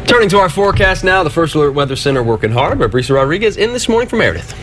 Turning to our forecast now, the First Alert Weather Center working hard, but Brisa Rodriguez in this morning for Meredith.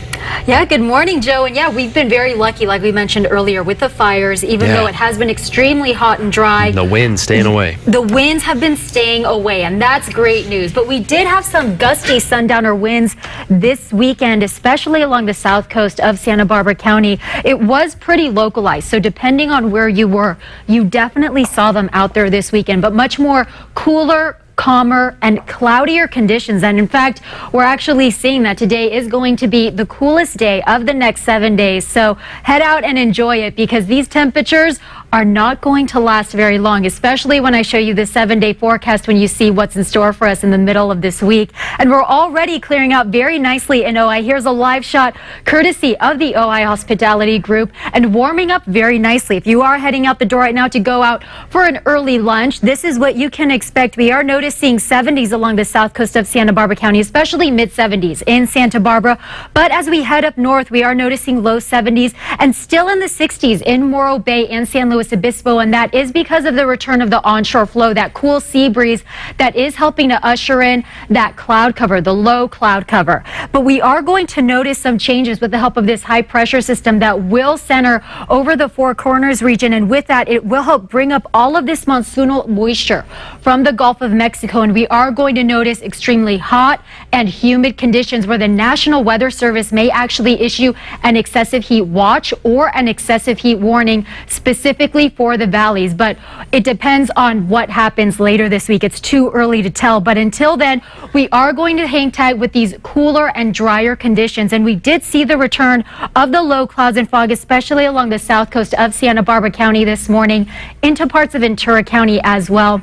Yeah, good morning, Joe. And yeah, we've been very lucky, like we mentioned earlier, with the fires, even though it has been extremely hot and dry. The wind's staying away. The winds have been staying away, and that's great news. But we did have some gusty sundowner winds this weekend, especially along the south coast of Santa Barbara County. It was pretty localized, so depending on where you were, you definitely saw them out there this weekend, but much more cooler, calmer and cloudier conditions. And in fact, we're actually seeing that today is going to be the coolest day of the next 7 days. So head out and enjoy it, because these temperatures are not going to last very long, especially when I show you the 7-day forecast, when you see what's in store for us in the middle of this week. And we're already clearing out very nicely in Ojai. Here's a live shot courtesy of the Ojai Hospitality Group, and warming up very nicely. If you are heading out the door right now to go out for an early lunch, this is what you can expect. We are noticing 70s along the south coast of Santa Barbara County, especially mid 70s in Santa Barbara. But as we head up north, we are noticing low 70s and still in the 60s in Morro Bay and San Luis Obispo, and that is because of the return of the onshore flow, that cool sea breeze that is helping to usher in that cloud cover, the low cloud cover. But we are going to notice some changes with the help of this high pressure system that will center over the Four Corners region, and with that it will help bring up all of this monsoonal moisture from the Gulf of Mexico, and we are going to notice extremely hot and humid conditions where the National Weather Service may actually issue an excessive heat watch or an excessive heat warning specifically for the valleys. But it depends on what happens later this week. It's too early to tell, but until then we are going to hang tight with these cooler and drier conditions. And we did see the return of the low clouds and fog, especially along the south coast of Santa Barbara County this morning, into parts of Ventura County as well.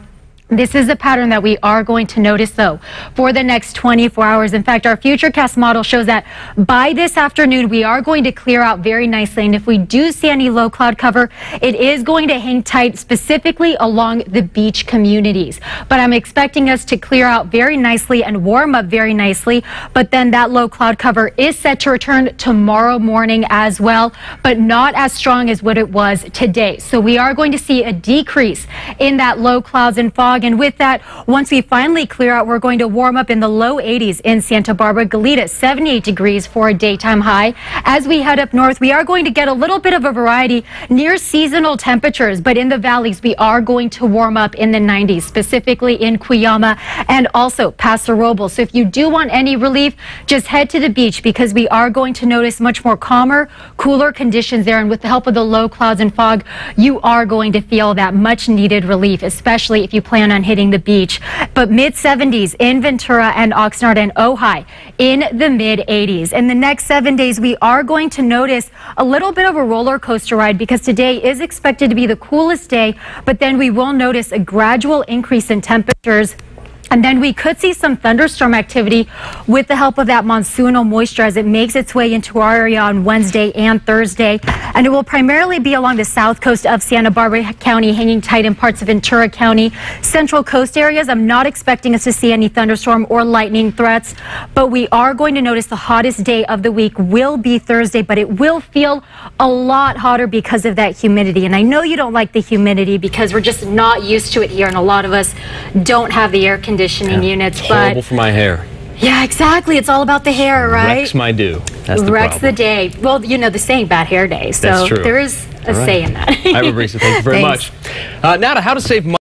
This is a pattern that we are going to notice, though, for the next 24 hours. In fact, our Futurecast model shows that by this afternoon, we are going to clear out very nicely. And if we do see any low cloud cover, it is going to hang tight specifically along the beach communities. But I'm expecting us to clear out very nicely and warm up very nicely. But then that low cloud cover is set to return tomorrow morning as well, but not as strong as what it was today. So we are going to see a decrease in that low clouds and fog. And with that, once we finally clear out, we're going to warm up in the low 80s in Santa Barbara. Goleta, 78 degrees for a daytime high. As we head up north, we are going to get a little bit of a variety near seasonal temperatures, but in the valleys, we are going to warm up in the 90s, specifically in Cuyama and also Paso Robles. So if you do want any relief, just head to the beach, because we are going to notice much more calmer, cooler conditions there. And with the help of the low clouds and fog, you are going to feel that much needed relief, especially if you plan on hitting the beach. But mid 70s in Ventura and Oxnard and Ojai in the mid 80s. In the next 7 days, we are going to notice a little bit of a roller coaster ride, because today is expected to be the coolest day, but then we will notice a gradual increase in temperatures. And then we could see some thunderstorm activity with the help of that monsoonal moisture as it makes its way into our area on Wednesday and Thursday. And it will primarily be along the south coast of Santa Barbara County, hanging tight in parts of Ventura County. Central coast areas, I'm not expecting us to see any thunderstorm or lightning threats, but we are going to notice the hottest day of the week will be Thursday, but it will feel a lot hotter because of that humidity. And I know you don't like the humidity because we're just not used to it here, and a lot of us don't have the air conditioning units. It's horrible for my hair. Yeah, exactly. It's all about the hair, right? Wrecks my do. That's the Wrecks problem. the day. Well, you know the saying, bad hair day. So That's true. there is a say in that. All right, Brisa, thank you very much. Now to how to save money.